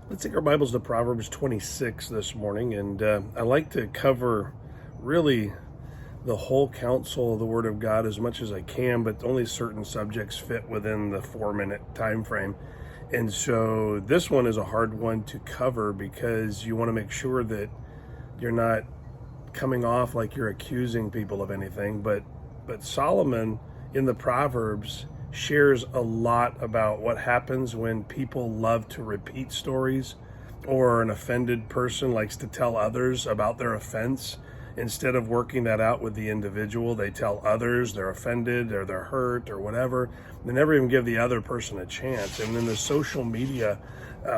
Let's take our Bibles to Proverbs 26 this morning, and I like to cover really the whole counsel of the Word of God as much as I can, but only certain subjects fit within the 4-minute time frame. And so this one is a hard one to cover because you want to make sure that you're not coming off like you're accusing people of anything. But Solomon in the Proverbs shares a lot about what happens when people love to repeat stories, or an offended person likes to tell others about their offense. Instead of working that out with the individual, they tell others they're offended or they're hurt or whatever. They never even give the other person a chance. And in the social media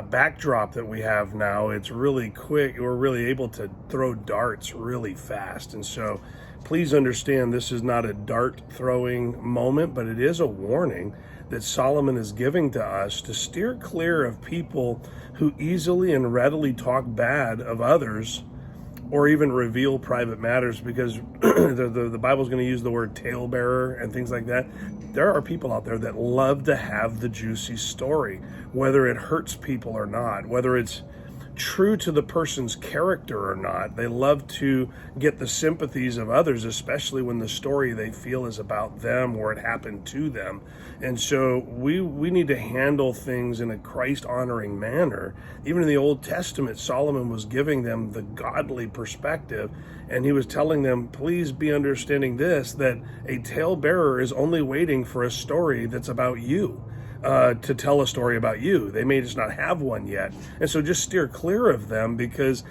backdrop that we have now, it's really quick. We're really able to throw darts really fast. And so please understand, this is not a dart throwing moment, but it is a warning that Solomon is giving to us to steer clear of people who easily and readily talk bad of others or even reveal private matters, because the Bible's going to use the word talebearer and things like that. There are people out there that love to have the juicy story, whether it hurts people or not, whether it's true to the person's character or not. They love to get the sympathies of others, especially when the story they feel is about them or it happened to them. And so we need to handle things in a Christ-honoring manner. Even in the Old Testament, Solomon was giving them the godly perspective, and he was telling them, please be understanding this, that a talebearer is only waiting for a story that's about you. To tell a story about you. They may just not have one yet. And so just steer clear of them, because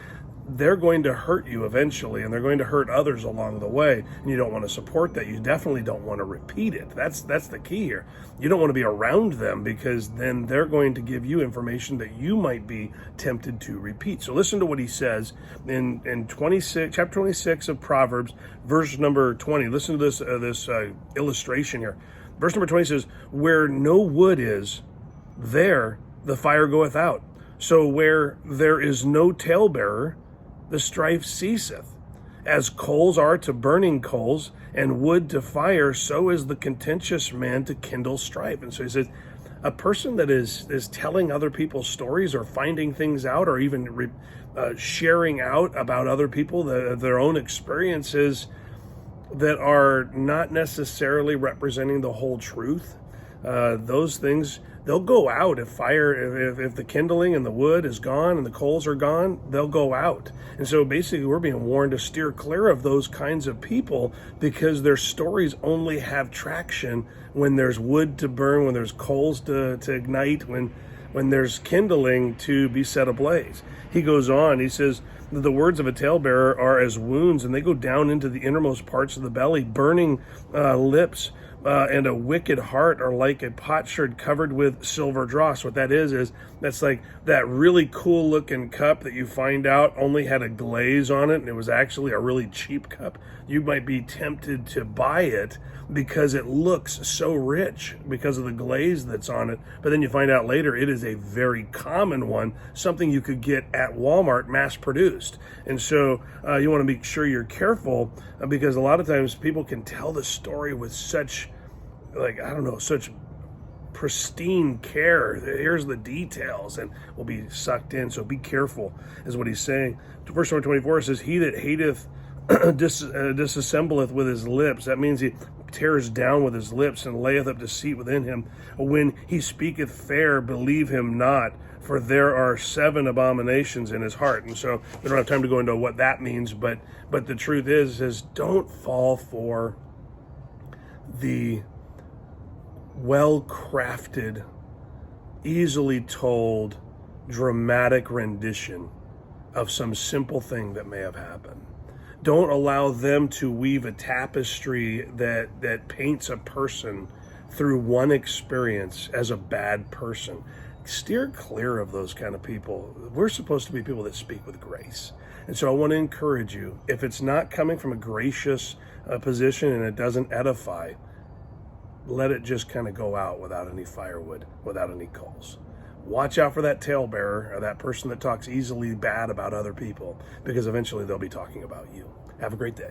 they're going to hurt you eventually, and they're going to hurt others along the way. And you don't want to support that. You definitely don't want to repeat it. That's the key here. You don't want to be around them, because then they're going to give you information that you might be tempted to repeat. So listen to what he says in chapter 26 of Proverbs, verse number 20. Listen to this illustration here. Verse number 20 says, where no wood is, there the fire goeth out. So where there is no talebearer, the strife ceaseth. As coals are to burning coals, and wood to fire, so is the contentious man to kindle strife. And so he says, a person that is telling other people's stories, or finding things out, or even sharing out about other people, their own experiences, that are not necessarily representing the whole truth, those things, they'll go out. If the kindling and the wood is gone and the coals are gone, they'll go out. And so basically we're being warned to steer clear of those kinds of people, because their stories only have traction when there's wood to burn, when there's coals to ignite, when there's kindling to be set ablaze. He goes on, he says, the words of a talebearer are as wounds, and they go down into the innermost parts of the belly. Burning lips and a wicked heart are like a potsherd covered with silver dross. What that is that's like that really cool looking cup that you find out only had a glaze on it, and it was actually a really cheap cup. You might be tempted to buy it because it looks so rich because of the glaze that's on it, but then you find out later it is a very common one, something you could get at Walmart, mass produced. And so you want to make sure you're careful, because a lot of times people can tell the story with such, such pristine care. Here's the details, and we'll be sucked in. So be careful, is what he's saying. Verse number 24 says, he that hateth disassembleth with his lips. That means he tears down with his lips, and layeth up deceit within him. When he speaketh fair, believe him not, for there are 7 abominations in his heart. And so we don't have time to go into what that means, but the truth is don't fall for the well-crafted, easily told, dramatic rendition of some simple thing that may have happened. Don't allow them to weave a tapestry that paints a person through one experience as a bad person. Steer clear of those kind of people. We're supposed to be people that speak with grace. And so I want to encourage you, if it's not coming from a gracious position and it doesn't edify, let it just kind of go out without any firewood, without any coals. Watch out for that talebearer, or that person that talks easily bad about other people, because eventually they'll be talking about you. Have a great day.